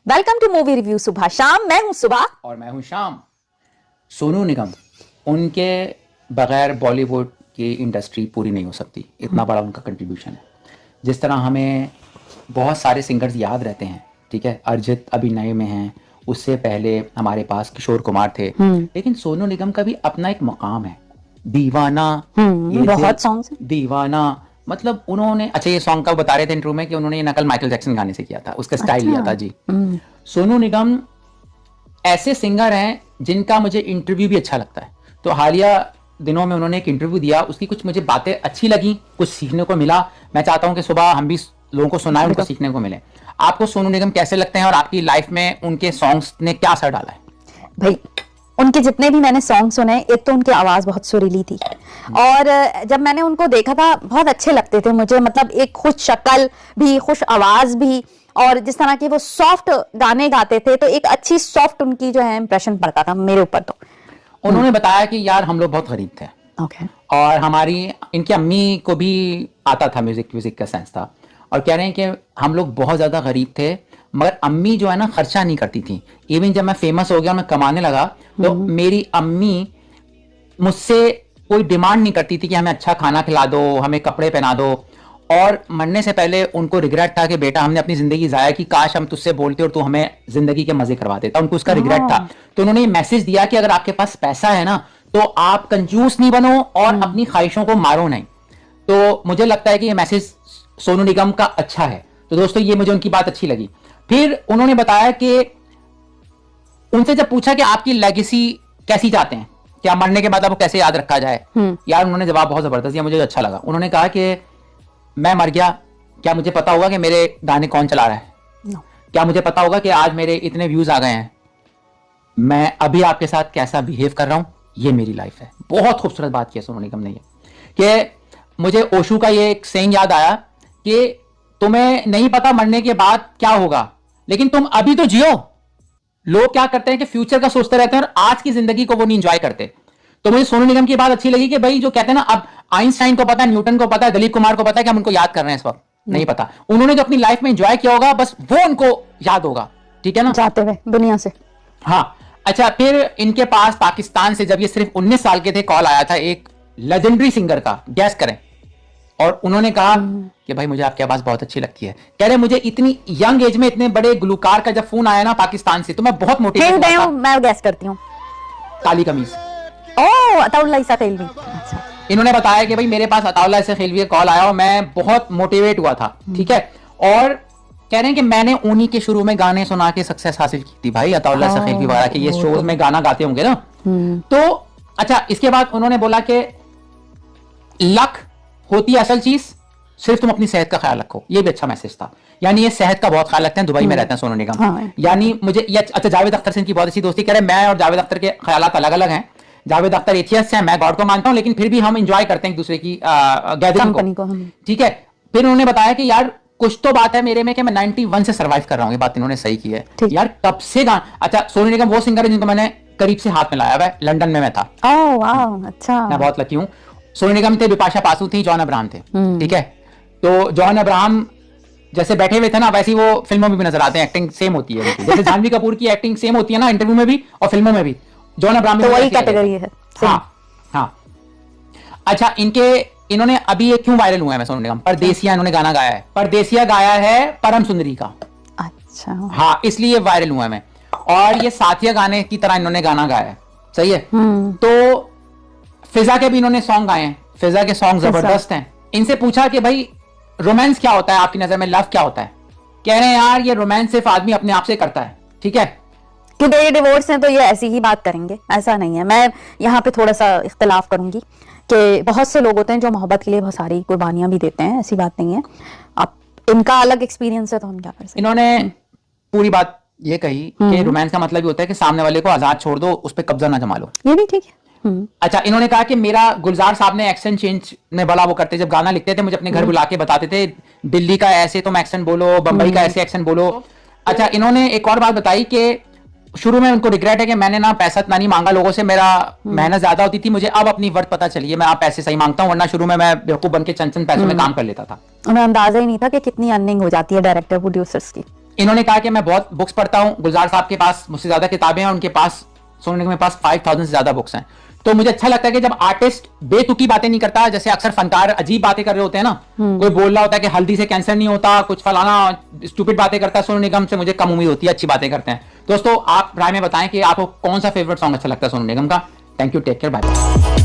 Welcome two movie review सुबह शाम। मैं हूं सुबह और मैं हूं शाम। सोनू निगम, उनके बगैर बॉलीवुड की इंडस्ट्री पूरी नहीं हो सकती, इतना बड़ा उनका कंट्रीब्यूशन है। जिस तरह हमें बहुत सारे सिंगर्स याद रहते हैं, ठीक है, अरिजीत अभी नए में हैं, उससे पहले हमारे पास किशोर कुमार थे, लेकिन सोनू निगम का भी अपना एक मकाम है। दीवाना, ये बहुत सॉन्ग्स हैं। दीवाना, मतलब उन्होंने, अच्छा ये सॉन्ग का बता रहे थे इंटरव्यू में कि उन्होंने ये नकल माइकल जैक्सन गाने से किया था, उसका स्टाइल लिया था जी। सोनू निगम ऐसे सिंगर हैं जिनका मुझे इंटरव्यू भी अच्छा लगता है। तो हालिया दिनों में उन्होंने एक इंटरव्यू दिया, उसकी कुछ मुझे बातें अच्छी लगी, कुछ सीखने को मिला। मैं चाहता हूं कि सुबह हम भी लोगों को सुनाएं, उनको सीखने को मिले। आपको सोनू निगम कैसे लगते हैं और आपकी लाइफ में उनके सॉन्ग्स ने क्या असर डाला है? भाई उनके जितने भी मैंने सॉन्ग सुने, एक तो उनकी आवाज बहुत सुरीली थी और जब मैंने उनको देखा था बहुत अच्छे लगते थे मुझे। मतलब एक खुश शक्ल भी, खुश आवाज भी, और जिस तरह के वो सॉफ्ट गाने गाते थे तो एक अच्छी सॉफ्ट उनकी जो है इंप्रेशन पड़ता था मेरे ऊपर। तो उन्होंने बताया कि यार हम लोग बहुत गरीब थे, और हमारी, इनकी अम्मी को भी आता था म्यूजिक का सेंस था, और कह रहे हैं कि हम लोग बहुत ज्यादा गरीब थे, मगर अम्मी जो है ना खर्चा नहीं करती थी। इवन जब मैं फेमस हो गया, मैं कमाने लगा, तो मेरी अम्मी मुझसे कोई डिमांड नहीं करती थी कि हमें अच्छा खाना खिला दो, हमें कपड़े पहना दो। और मरने से पहले उनको रिग्रेट था कि बेटा हमने अपनी जिंदगी जाया की, काश हम तुझसे बोलते और तू हमें जिंदगी के मजे करवा देता। उनको उसका रिग्रेट था। तो उन्होंने ये मैसेज दिया कि अगर आपके पास पैसा है ना, तो आप कंजूस नहीं बनो और अपनी ख्वाहिशों को मारो नहीं। तो मुझे लगता है कि ये मैसेज सोनू निगम का अच्छा है। तो दोस्तों, ये मुझे उनकी बात अच्छी लगी। फिर उन्होंने बताया कि उनसे जब पूछा कि आपकी लेगेसी कैसी चाहते हैं, क्या मरने के बाद आपको कैसे याद रखा जाए, यार उन्होंने जवाब बहुत जबरदस्त दिया, मुझे अच्छा लगा। उन्होंने कहा कि मैं मर गया, क्या मुझे पता होगा कि मेरे गाने कौन चला रहा है? क्या मुझे पता होगा कि आज मेरे इतने व्यूज आ गए हैं? मैं अभी आपके साथ कैसा बिहेव कर रहा हूं, ये मेरी लाइफ है। बहुत खूबसूरत बात की सोनू निगम ने ये, कि मुझे ओशो का ये एक सेइंग याद आया कि तुम्हें नहीं पता मरने के बाद क्या होगा, लेकिन तुम अभी तो जियो। लोग क्या करते हैं कि फ्यूचर का सोचते रहते हैं और आज की जिंदगी को वो नहीं एंजॉय करते। तो मुझे सोनू निगम की बात अच्छी लगी कि भाई जो कहते हैं ना, अब आइंस्टाइन को पता है, न्यूटन को पता है, दिलीप कुमार को पता है कि हम उनको याद कर रहे हैं इस वक्त, नहीं पता। उन्होंने जो अपनी लाइफ में एंजॉय किया होगा, बस वो उनको याद होगा, ठीक है ना, जाते हुए दुनिया से। हाँ। अच्छा, फिर इनके पास पाकिस्तान से जब ये सिर्फ 19 साल के थे, कॉल आया था एक लेजेंडरी सिंगर का, गैस करें। और उन्होंने कहा कि भाई मुझे आपकी आवाज बहुत अच्छी लगती है। कह रहे मुझे इतनी यंग एज में इतने बड़े गुलकार का जब फोन आया ना पाकिस्तान से, तो मैं बहुत मोटिवेट हुआ था। मैं गैस करती हूँ, काली कमीज। ओह, अताउल्लाह ईसा खिलवी। अच्छा। इन्होंने बताया कि भाई मेरे पास अताउल्लाह ईसा खिलवी का कॉल आया और मैं बहुत मोटिवेट हुआ था, ठीक है। और कह रहे हैं कि मैंने उन्हीं के शुरू में गाने सुना के सक्सेस हासिल की थी भाई, अताउल्लाह ईसा खिलवी वगैरह के ये शोज में गाना गाते होंगे ना। तो अच्छा, इसके बाद उन्होंने बोला कि लक होती है असल चीज, सिर्फ तुम अपनी सेहत का ख्याल रखो। ये भी अच्छा मैसेज था। यानी ये सेहत का बहुत ख्याल रखते हैं, दुबई में रहते हैं सोनू निगम। यानी मुझे ये अच्छा, जावेद अख्तर से इनकी बहुत अच्छी दोस्ती। कह रहे मैं और जावेद अख्तर के ख्यालात अलग अलग हैं। जावेद अख्तर एथियस्ट हैं, मैं गॉड को मानता हूं, लेकिन फिर भी हम एंजॉय करते हैं एक दूसरे की गैदरिंग को, ठीक है। फिर उन्होंने बताया कि यार कुछ तो बात है मेरे में कि मैं 91 से सर्वाइव कर रहा हूं। ये बात इन्होंने सही की है यार, कब से गाना। अच्छा, सोनू निगम वो सिंगर है जिनको मैंने करीब से हाथ में लाया हुआ है, लंदन में मैं था। ओह वाह, अच्छा, मैं बहुत लकी हूं। सोनू निगम थे, बिपाशा बासु थी, जॉन अब्राहम थे, ठीक है। तो जॉन अब्राहम जैसे बैठे हुए थे ना, वैसे ही वो फिल्मों में भी नजर आते हैं, एक्टिंग सेम होती है उनकी। जैसे जानवी कपूर की एक्टिंग सेम होती है ना, इंटरव्यू में भी और फिल्मों में भी, जॉन अब्राहम तो वही कैटेगरी है। हाँ हाँ। अच्छा, इन्होंने अभी ये क्यों वायरल हुआ है मैं सोनू निगम, परदेसिया इन्होंने गाना गाया है, परदेसिया गाया है परम सुंदरी का। अच्छा, हाँ, इसलिए वायरल हुआ है मैं। और ये साथिया गाने की तरह इन्होंने गाना गाया है, सही है। तो फिजा के भी इन्होंने सॉन्ग गाए हैं, फिजा के सॉन्ग जबरदस्त हैं। इनसे पूछा कि भाई रोमांस क्या होता है आपकी नजर में, लव क्या होता है? कह रहे हैं यार ये रोमांस सिर्फ आदमी अपने आप से करता है, ठीक है। क्योंकि ये डिवोर्स हैं तो ये ऐसी ही बात करेंगे, ऐसा नहीं है। मैं यहाँ पे थोड़ा सा इख्तिलाफ करूंगी कि बहुत से लोग होते हैं जो मोहब्बत के लिए बहुत सारी कुर्बानियां भी देते हैं, ऐसी बात नहीं है। अब इनका अलग एक्सपीरियंस है तो हम क्या कर सकते हैं। इन्होंने पूरी बात ये कही कि रोमांस का मतलब ये होता है कि सामने वाले को आजाद छोड़ दो, उस पर कब्जा ना जमा लो। ये भी ठीक है। अच्छा, इन्होंने कहा कि मेरा गुलजार साहब ने एक्सेंट चेंज में बड़ा वो करते, जब गाना लिखते थे मुझे अपने घर बुला के बताते थे, दिल्ली का ऐसे तुम एक्सेंट बोलो, बंबई का ऐसे एक्सेंट बोलो। अच्छा, इन्होंने एक और बात बताई कि शुरू में उनको रिग्रेट है कि मैंने ना पैसा इतना नहीं मांगा लोगों से, मेरा मेहनत ज्यादा होती थी, मुझे अब अपनी वर्थ पता चली है, मैं आप पैसे सही मांगता हूं, वरना शुरू में मैं बेवकूफ बन के चंद पैसों में काम कर लेता था। हमें अंदाजा ही नहीं था कि कितनी अर्निंग हो जाती है डायरेक्टर प्रोड्यूसर्स की। इन्होंने कहा कि मैं बहुत बुक्स पढ़ता हूँ, गुलजार साहब के पास मुझसे ज्यादा किताबें हैं, उनके पास सोनू निगम के पास 5000 से ज्यादा बुक्स हैं। तो मुझे अच्छा लगता है कि जब आर्टिस्ट बेतुकी बातें नहीं करता, जैसे अक्सर फनकार अजीब बातें कर रहे होते हैं ना, कोई बोल रहा होता है कि हल्दी से कैंसर नहीं होता, कुछ फलाना स्टूपिड बातें करता है, सोनू निगम से मुझे कम उम्मीद होती है, अच्छी बातें करते हैं। दोस्तों आप राय में बताएं कि आपको कौन सा फेवरेट सॉन्ग अच्छा लगता है सोनू निगम का। Thank you, take care, bye bye.